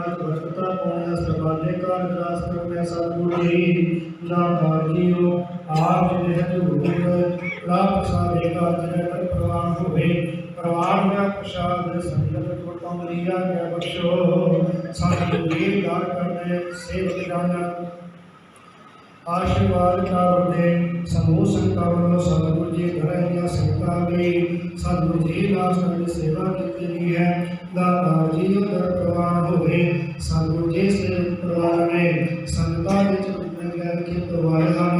नानक भक्ता पुण्य सबाले का विलास करने सद्गुरु जी दातार जीओ आप निहत भूमिक लाभ साधे का जगत प्रवान हुए प्रवान में प्रसाद संगत को कमलिया के बख्शो सद्गुरु जी दार करने सेवक जाना आशीर्वाद का दे समूह संतावन सद्गुरु जी धरैया संता गई सद्गुरु जी दास की सेवा की ली है दातार जी दर प्रवान हुए सद्गुरु जी से प्रवान में संता विच के प्रवान हम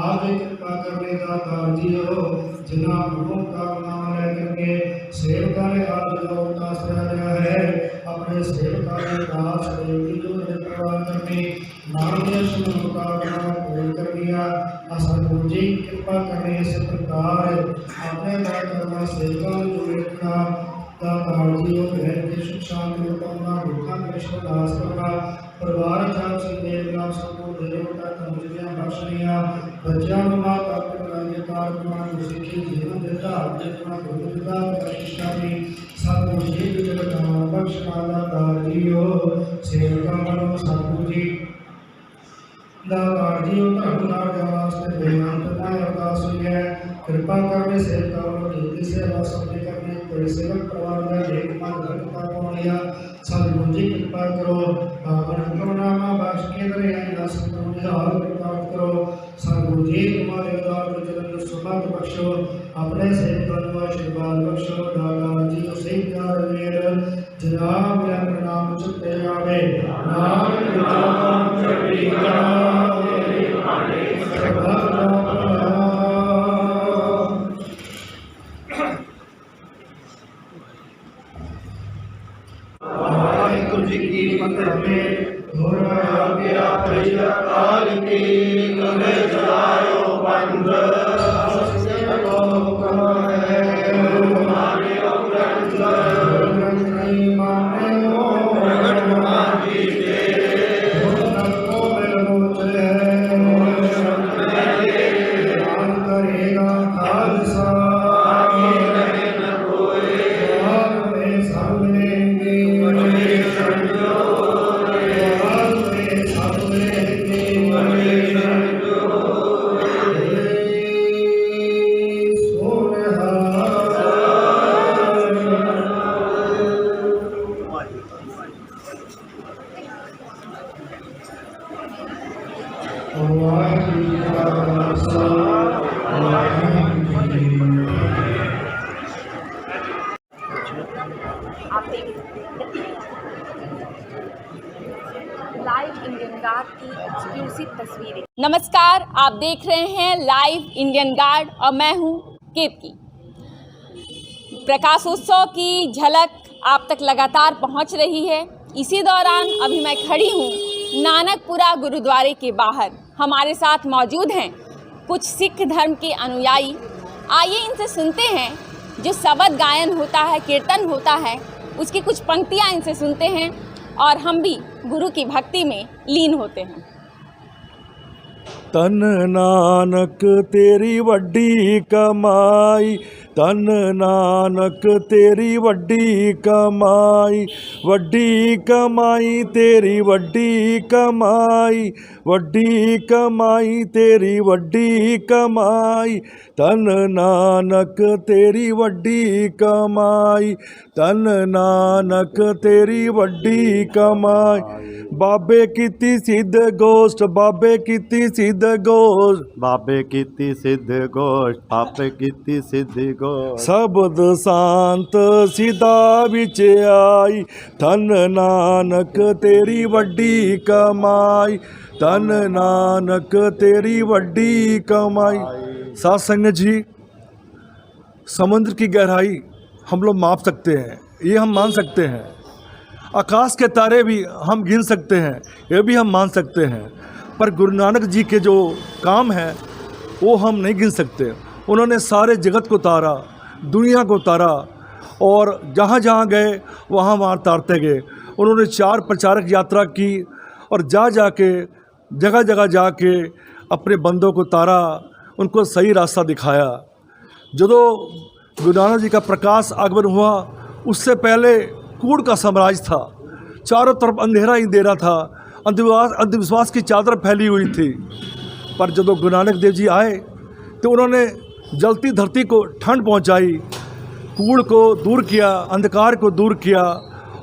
आप कृपा करने दातार जी हो जिना प्रभु का नाम ले करके सेवका ने आप लोग का आश्रय है अपने सेवका के दास देवी जो प्रवान करने नाम सुन का पूर्ण कर दिया सद्गुरु जी कृपा करने से प्रकार अपने कर्म सेवा जो देखना दातार जी और बहन की सुख शांति कामना भूखा कृष्ण दास का परिवार चार से देवता सबको देवता तमुजिया बख्शनिया बच्चा माता पिता के कार सिखी जीवन देता अपना गुरुदा प्रतिष्ठा में सद्गुरु जी जगत बख्श दातार जी हो सेवका मनो सद्गुरु जी दातार जी धर्मनाथ वास्ते बेअंत अरदास हुई है कृपा करने से जल्दी से वासने करने कोई सेवक प्रवाह में एक मन भक्ता को लिया सद्गुरु जी कृपा करो पावन करुणामा बख्श के करे ना संतोष हाल प्राप्त करो सद्गुरु जी तुम्हारे उदार चरण सुमत बख्शो अपने सेवक को आशीर्वाद बख्शो दातार जी को सही प्यार मेर जनाब या प्रणाम चुपते आवे नाम नाम चढ़ी वाहिगुरु जी की मंदिर में घोड़ा गया भैया काल की गले चलायो बंद लाइव इंडियन गार्ड की एक्सक्लूसिव तस्वीरें। नमस्कार, आप देख रहे हैं लाइव इंडियन गार्ड और मैं हूं कीर्ति। प्रकाशोत्सव की झलक आप तक लगातार पहुंच रही है। इसी दौरान अभी मैं खड़ी हूं नानकपुरा गुरुद्वारे के बाहर। हमारे साथ मौजूद हैं कुछ सिख धर्म के अनुयायी। आइए इनसे सुनते हैं, जो शबद गायन होता है, कीर्तन होता है, उसकी कुछ पंक्तियां इनसे सुनते हैं और हम भी गुरु की भक्ति में लीन होते हैं। तन नानक तेरी वड्डी कमाई, तन नानक तेरी वड्डी कमाई, वड्डी कमाई तेरी वड्डी कमाई, वड्डी कमाई तेरी वड्डी कमाई, तन नानक तेरी वड्डी कमाई, तन नानक तेरी वड्डी कमाई। बाबे कीती सिद्ध गोष्ठ, बाबे कीती सिद्ध गोष्ठ, बाबे कीती सिद्ध गोष्ठ, बाबे कीती सिद्ध गोष्ठ। शब्द शांत सीधा विच आई, धन नानक तेरी वड्डी कमाई, धन नानक तेरी वड्डी कमाई। साथ संगत जी, समुद्र की गहराई हम लोग माप सकते हैं, ये हम मान सकते हैं। आकाश के तारे भी हम गिन सकते हैं, ये भी हम मान सकते हैं। पर गुरु नानक जी के जो काम हैं वो हम नहीं गिन सकते। उन्होंने सारे जगत को तारा, दुनिया को तारा, और जहाँ जहाँ गए वहाँ वहाँ तारते गए। उन्होंने 4 प्रचारक यात्रा की और जा के जगह जगह जाके अपने बंदों को तारा, उनको सही रास्ता दिखाया। जो गुरु नानक जी का प्रकाश आगमन हुआ, उससे पहले कूड़ का साम्राज्य था। चारों तरफ अंधेरा ही अंधेरा था, अंधविश्वास की चादर फैली हुई थी। पर जब गुरु नानक देव जी आए तो उन्होंने जलती धरती को ठंड पहुंचाई, कूड़ को दूर किया, अंधकार को दूर किया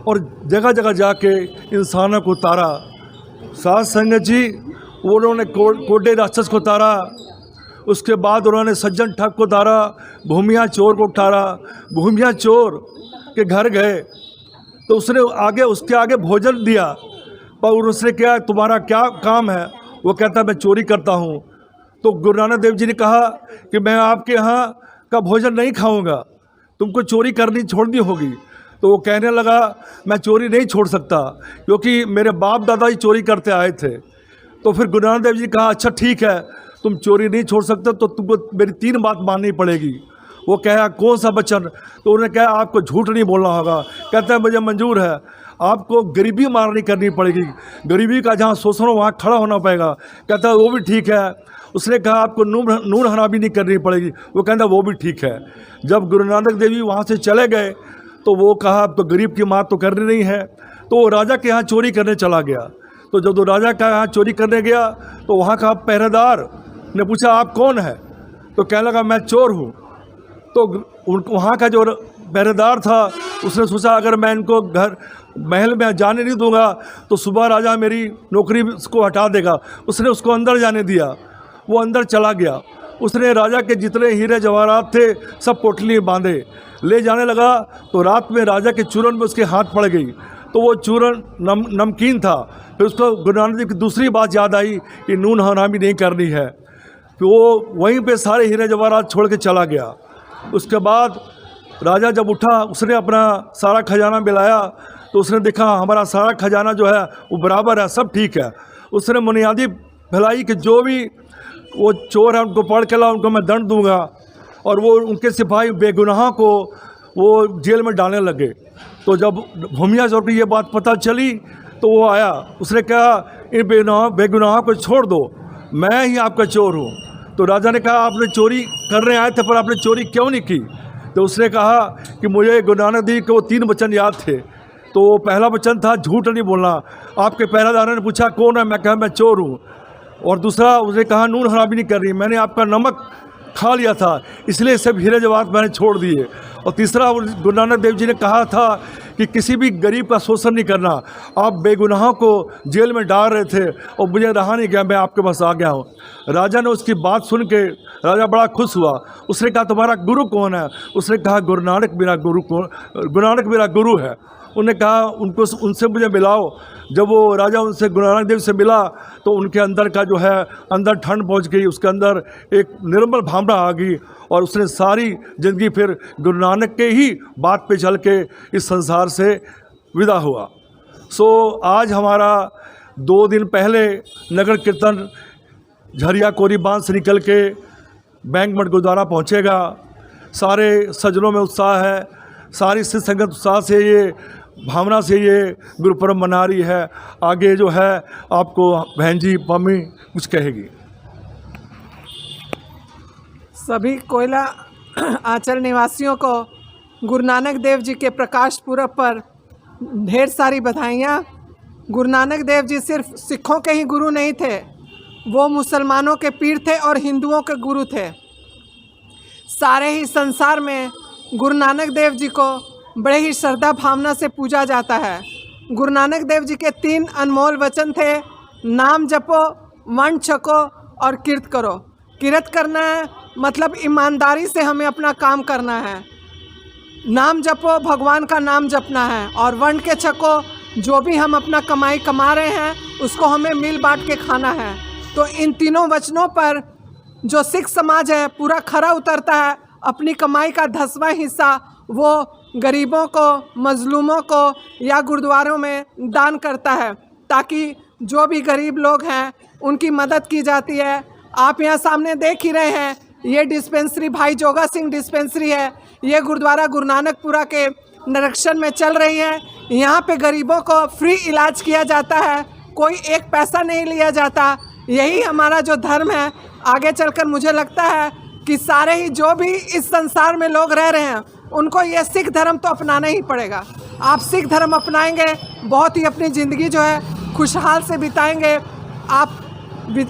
और जगह जगह जाके इंसानों को उतारा। साध संगत जी, उन्होंने कोडे राक्षस को उतारा, उसके बाद उन्होंने सज्जन ठग को उतारा, भूमिया चोर को उतारा। भूमिया चोर के घर गए तो उसके आगे भोजन दिया, पर उसने क्या, तुम्हारा क्या काम है? वो कहता मैं चोरी करता हूँ। तो गुरु नानक देव जी ने कहा कि मैं आपके यहाँ का भोजन नहीं खाऊंगा, तुमको चोरी करनी छोड़नी होगी। तो वो कहने लगा मैं चोरी नहीं छोड़ सकता, क्योंकि मेरे बाप दादा ही चोरी करते आए थे। तो फिर गुरु नानक देव जी ने कहा अच्छा ठीक है, तुम चोरी नहीं छोड़ सकते तो तुमको मेरी 3 बात माननी पड़ेगी। वो कहा कौन सा वचन? तो उन्होंने कहा आपको झूठ नहीं बोलना होगा। कहता है मुझे मंजूर है, आपको गरीबी मारनी करनी पड़ेगी, गरीबी का जहाँ शोषण हो वहाँ खड़ा होना पड़ेगा। कहता है वो भी ठीक है। उसने कहा आपको नून हरामी नहीं करनी पड़ेगी। वो कहता वो भी ठीक है। जब गुरु नानक देव जी वहाँ से चले गए तो वो कहा अब तो गरीब की मात तो करनी नहीं है। तो वो राजा के यहाँ चोरी करने चला गया। तो जब वो राजा के यहाँ चोरी करने गया तो वहाँ का पहरेदार ने पूछा आप कौन है? तो कहने लगा मैं चोर हूँ। तो वहाँ का जो पहरेदार था उसने सोचा अगर मैं इनको घर महल में जाने नहीं दूंगा तो सुबह राजा मेरी नौकरी को हटा देगा। उसने उसको अंदर जाने दिया, वो अंदर चला गया। उसने राजा के जितने हीरे जवाहरात थे सब पोटली में बांधे ले जाने लगा। तो रात में राजा के चूरन में उसके हाथ पड़ गई, तो वो चूरन नमकीन था। फिर उसको गुरु नानक देव की दूसरी बात याद आई कि नून हरामी नहीं करनी है। फिर वो वहीं पे सारे हीरे जवाहरात छोड़ के चला गया। उसके बाद राजा जब उठा उसने अपना सारा खजाना मिलाया तो उसने देखा हमारा सारा खजाना जो है वो बराबर है, सब ठीक है। उसने बुनियादी भलाई कि जो भी वो चोर है उनको पकड़ के ला, उनको मैं दंड दूंगा। और वो उनके सिपाही बेगुनाह को वो जेल में डालने लगे। तो जब भूमिया चोर को ये बात पता चली तो वो आया, उसने कहा इन बेगुनाह को छोड़ दो, मैं ही आपका चोर हूँ। तो राजा ने कहा आपने चोरी करने आए थे पर आपने चोरी क्यों नहीं की? तो उसने कहा कि मुझे गुरु नानक देव के वो 3 वचन याद थे। तो वो पहला वचन था झूठ नहीं बोलना। आपके पहरेदार ने पूछा कौन है? मैं कहा मैं चोर हूँ। और दूसरा उसने कहा नून हरामी नहीं करनी, मैंने आपका नमक खा लिया था इसलिए सब हीरे जवाहरात मैंने छोड़ दिए। और तीसरा गुरु नानक देव जी ने कहा था कि किसी भी गरीब का शोषण नहीं करना। आप बेगुनाहों को जेल में डाल रहे थे और मुझे रहा नहीं गया, मैं आपके पास आ गया हूँ। राजा ने उसकी बात सुन के राजा बड़ा खुश हुआ। उसने कहा तुम्हारा गुरु कौन है? उसने कहा गुरु नानक मेरा गुरु है। उन्होंने कहा उनसे मुझे मिलाओ। जब वो राजा उनसे गुरु नानक देव से मिला तो उनके अंदर का जो है अंदर ठंड पहुंच गई, उसके अंदर एक निर्मल भावना आ गई और उसने सारी ज़िंदगी फिर गुरु नानक के ही बात पे चल के इस संसार से विदा हुआ। सो आज हमारा 2 दिन पहले नगर कीर्तन झरिया कोरी बांध से निकल के बैंक मठ गुरुद्वारा पहुँचेगा। सारे सज्जनों में उत्साह है, सारी सिद्ध संगत उत्साह से ये भावना से ये गुरुपर्व मना रही है। आगे जो है आपको बहन जी पम्मी कुछ कहेगी। सभी कोयला आंचल निवासियों को गुरु नानक देव जी के प्रकाश पुरब पर ढेर सारी बधाइयाँ। गुरु नानक देव जी सिर्फ सिखों के ही गुरु नहीं थे, वो मुसलमानों के पीर थे और हिंदुओं के गुरु थे। सारे ही संसार में गुरु नानक देव जी को बड़े ही श्रद्धा भावना से पूजा जाता है। गुरु नानक देव जी के 3 अनमोल वचन थे, नाम जपो, वंड छको और कीर्त करो। कीर्त करना है मतलब ईमानदारी से हमें अपना काम करना है। नाम जपो, भगवान का नाम जपना है। और वंड के छको, जो भी हम अपना कमाई कमा रहे हैं उसको हमें मिल बांट के खाना है। तो इन तीनों वचनों पर जो सिख समाज है पूरा खरा उतरता है। अपनी कमाई का 10वां हिस्सा वो गरीबों को, मजलूमों को या गुरुद्वारों में दान करता है, ताकि जो भी गरीब लोग हैं उनकी मदद की जाती है। आप यहाँ सामने देख ही रहे हैं, ये डिस्पेंसरी भाई जोगा सिंह डिस्पेंसरी है। ये गुरुद्वारा गुरु नानकपुरा के निरीक्षण में चल रही है। यहाँ पे गरीबों को फ्री इलाज किया जाता है, कोई एक पैसा नहीं लिया जाता। यही हमारा जो धर्म है। आगे चलकर मुझे लगता है कि सारे ही जो भी इस संसार में लोग रह रहे हैं उनको ये सिख धर्म तो अपनाना ही पड़ेगा। आप सिख धर्म अपनाएंगे, बहुत ही अपनी ज़िंदगी जो है खुशहाल से बिताएंगे। आप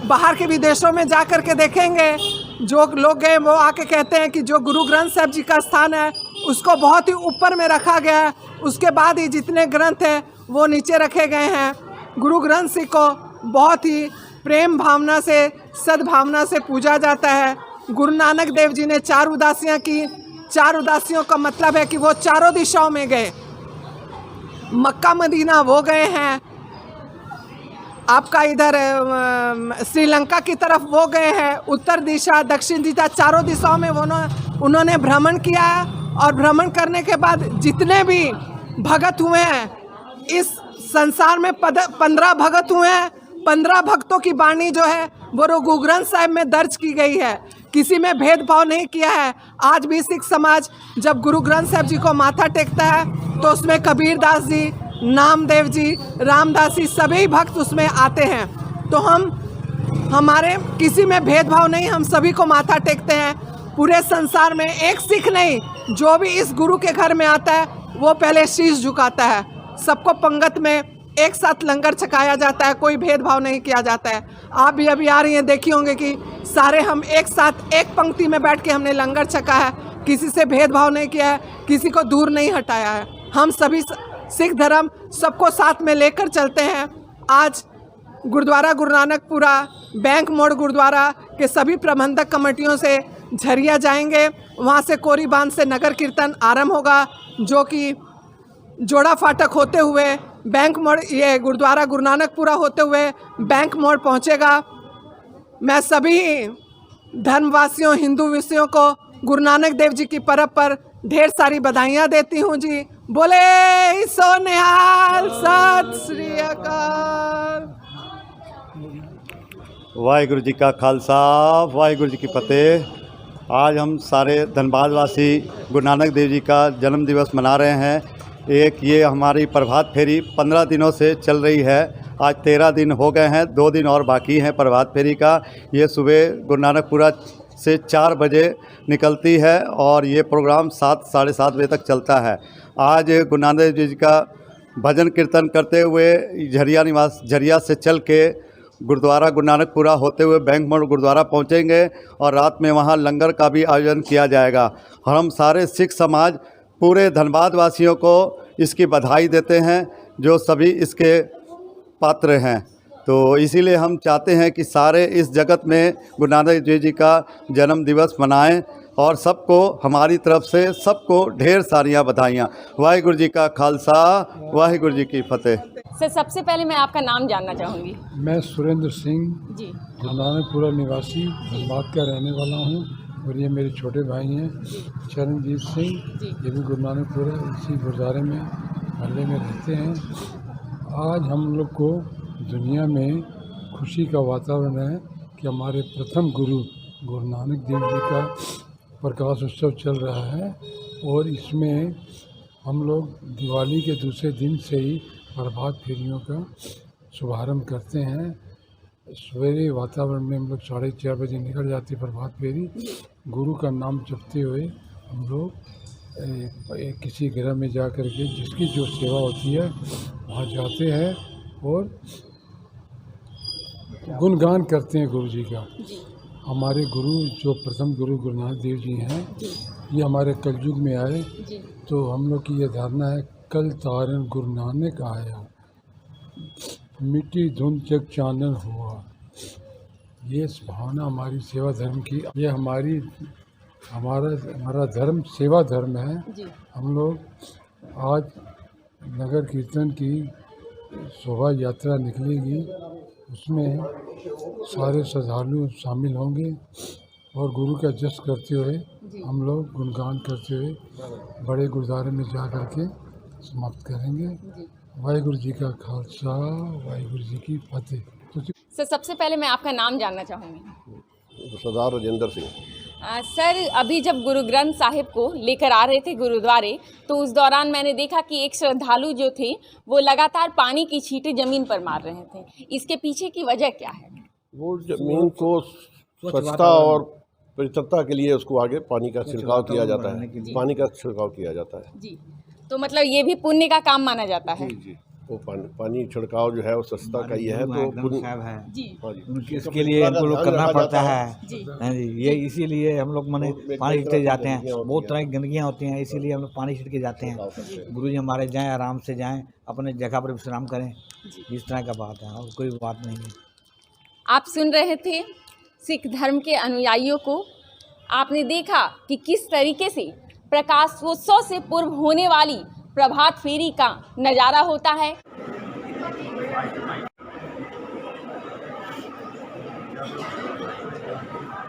बाहर के विदेशों में जा कर के देखेंगे, जो लोग गए वो आके कहते हैं कि जो गुरु ग्रंथ साहिब जी का स्थान है उसको बहुत ही ऊपर में रखा गया है, उसके बाद ही जितने ग्रंथ हैं वो नीचे रखे गए हैं। गुरु ग्रंथ साहिब को बहुत ही प्रेम भावना से, सद्भावना से पूजा जाता है। गुरु नानक देव जी ने 4 उदासियाँ की। 4 उदासियों का मतलब है कि वो चारों दिशाओं में गए। मक्का मदीना वो गए हैं, आपका इधर श्रीलंका की तरफ वो गए हैं, उत्तर दिशा, दक्षिण दिशा, चारों दिशाओं में उन्होंने भ्रमण किया। और भ्रमण करने के बाद जितने भी भगत हुए हैं इस संसार में 15 भगत हुए हैं। 15 भक्तों की वाणी जो है वो गुरु ग्रंथ साहिब में दर्ज की गई है। किसी में भेदभाव नहीं किया है। आज भी सिख समाज जब गुरु ग्रंथ साहिब जी को माथा टेकता है तो उसमें कबीर दास जी, नामदेव जी, रामदास जी सभी भक्त उसमें आते हैं। तो हमारे किसी में भेदभाव नहीं, हम सभी को माथा टेकते हैं। पूरे संसार में एक सिख नहीं, जो भी इस गुरु के घर में आता है वो पहले शीश झुकाता है। सबको पंगत में एक साथ लंगर छकाया जाता है, कोई भेदभाव नहीं किया जाता है। आप भी अभी आ रही हैं, देखी होंगे कि सारे हम एक साथ एक पंक्ति में बैठ के हमने लंगर छका है। किसी से भेदभाव नहीं किया है, किसी को दूर नहीं हटाया है। हम सभी सिख धर्म सबको साथ में लेकर चलते हैं। आज गुरुद्वारा गुरु नानकपुरा, बैंक मोड़ गुरुद्वारा के सभी प्रबंधक कमेटियों से झरिया जाएंगे। वहाँ से कोरी बांध से नगर कीर्तन आरंभ होगा, जो कि जोड़ा फाटक होते हुए बैंक मोड़, ये गुरुद्वारा गुरु नानकपुरा होते हुए बैंक मोड़ पहुँचेगा। मैं सभी धर्मवासियों, हिंदू विषयों को गुरु नानक देव जी की परब पर ढेर सारी बधाइयाँ देती हूँ जी। बोले सो निहाल, सत श्री अकाल। वाहिगुरु जी का खालसा, वाहिगुरु जी की फतेह। आज हम सारे धनबाद वासी गुरु नानक देव जी का जन्म दिवस मना रहे हैं। एक ये हमारी प्रभात फेरी 15 दिनों से चल रही है। आज 13 दिन हो गए हैं, 2 दिन और बाकी हैं प्रभात फेरी का। ये सुबह गुरु नानकपुरा से 4 बजे निकलती है और ये प्रोग्राम 7 साढ़े 7 बजे तक चलता है। आज गुरु नानक देव जी का भजन कीर्तन करते हुए झरिया से चल के गुरुद्वारा गुरु नानकपुरा होते हुए बैंक मोड़ गुरुद्वारा पहुंचेंगे और रात में वहां लंगर का भी आयोजन किया जाएगा। और हम सारे सिख समाज पूरे धनबाद वासियों को इसकी बधाई देते हैं, जो सभी इसके पात्र हैं। तो इसीलिए हम चाहते हैं कि सारे इस जगत में गुरु नानक देव जी का जन्म दिवस मनाएं और सबको हमारी तरफ से सबको ढेर सारियां बधाइयाँ। वाहिगुरु जी का खालसा, वाहिगुरु जी की फतेह। सर, सबसे पहले मैं आपका नाम जानना चाहूँगी। मैं सुरेंद्र सिंह जी, गुरु नानकपुरा निवासी धनबाद का रहने वाला हूँ और ये मेरे छोटे भाई हैं चरणजीत सिंह, ये भी गुरु नानकपुरा इसी गुरुद्वारे में मोहल्ले में रहते हैं। आज हम लोग को दुनिया में खुशी का वातावरण है कि हमारे प्रथम गुरु गुरु नानक देव जी का प्रकाश उत्सव चल रहा है और इसमें हम लोग दिवाली के दूसरे दिन से ही प्रभात फेरियों का शुभारंभ करते हैं। सवेरे वातावरण में हम लोग 4:30 बजे निकल जाते प्रभात फेरी। गुरु का नाम जपते हुए हम लोग किसी ग्रह में जा कर के जिसकी जो सेवा होती है वहाँ जाते हैं और गुणगान करते हैं गुरु जी का। हमारे गुरु जो प्रथम गुरु गुरु नानक देव जी हैं, ये हमारे कलयुग में आए तो हम लोग की ये धारणा है, कल तारन गुरु नानक आया, मिट्टी धुंध जग चानन हुआ। ये भावना हमारी सेवा धर्म की, ये हमारा धर्म सेवा धर्म है। हम लोग आज नगर कीर्तन की शोभा यात्रा निकलेगी, उसमें सारे श्रद्धालु शामिल होंगे और गुरु का जश्न करते हुए हम लोग गुणगान करते हुए बड़े गुरुद्वारे में जा कर के समाप्त करेंगे। वाहिगुरु जी का खालसा, वाहिगुरु जी की फतेह। सर, सबसे पहले मैं आपका नाम जानना चाहूँगी। सरदार राजेंद्र सिंह। सर, अभी जब गुरु ग्रंथ साहिब को लेकर आ रहे थे गुरुद्वारे, तो उस दौरान मैंने देखा कि एक श्रद्धालु जो थे वो लगातार पानी की छींटें ज़मीन पर मार रहे थे। इसके पीछे की वजह क्या है? वो जमीन को स्वच्छता और पवित्रता के लिए उसको आगे पानी का छिड़काव किया जाता है, पानी का छिड़काव किया जाता है। जी, तो मतलब ये भी पुण्य का काम माना जाता है। जी जी, वो पानी छिड़काव जो है वो सस्ता का ही है, तो पुण्य। जी हाँ जी, उनके इसके लिए हमको लोग करना पड़ता है। जी हाँ जी, ये इसीलिए हम लोग माने पानी छिड़के जाते हैं। बहुत तरह की गंदगियाँ होती हैं, इसीलिए हम लोग पानी छिड़के जाते हैं। गुरु जी हमारे जाएं, आराम से जाएं, अपने जगह पर विश्राम करें। इस तरह का बात है और कोई बात नहीं है। आप सुन रहे थे सिख धर्म के अनुयायियों को। आपने देखा कि किस तरीके से प्रकाशोत्सव से पूर्व होने वाली प्रभात फेरी का नज़ारा होता है।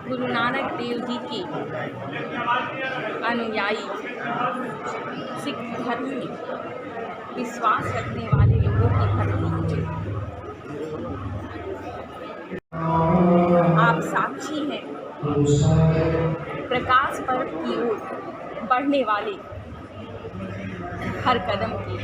गुरु नानक देव जी के अनुयायी सिख धर्म में विश्वास रखने वाले लोगों की भक्ति, आप साक्षी हैं प्रकाश पर्व की ओर बढ़ने वाले हर कदम की।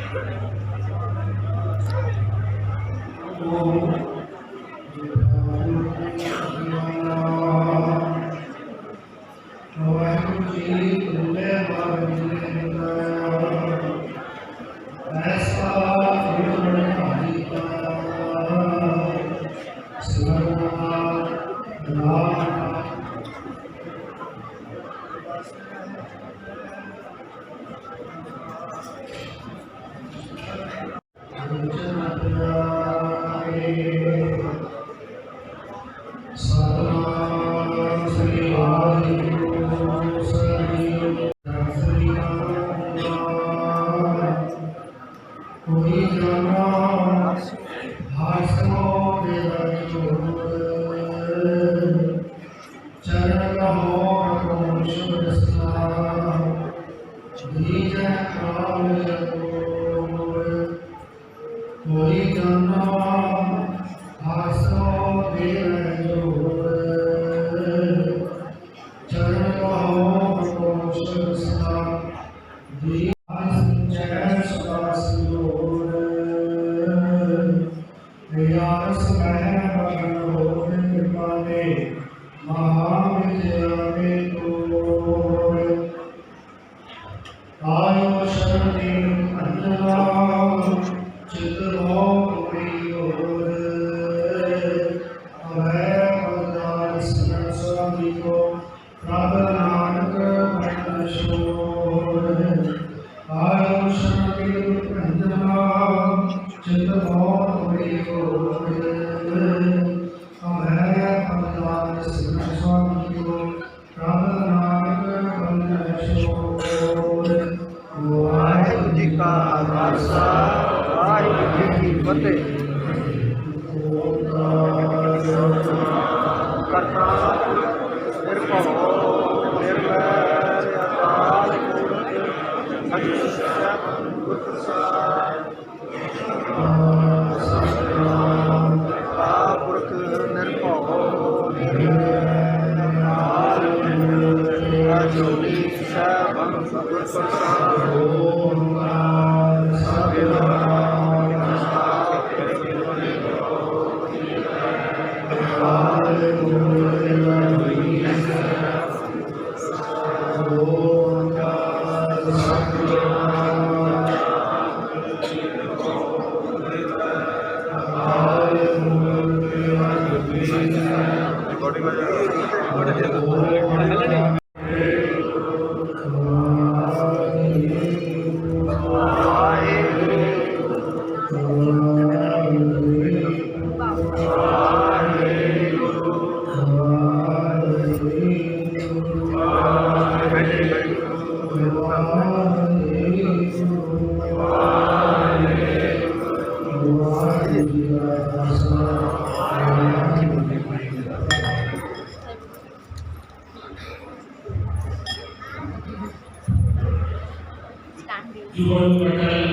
जुगल पटल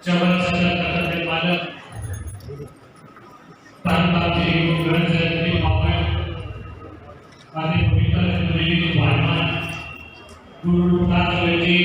चवन सकल कथन पालक प्रांताची ग्रंथ जयंती पावन आदि पवित्र गुरु जी गुरु प्रकाश जी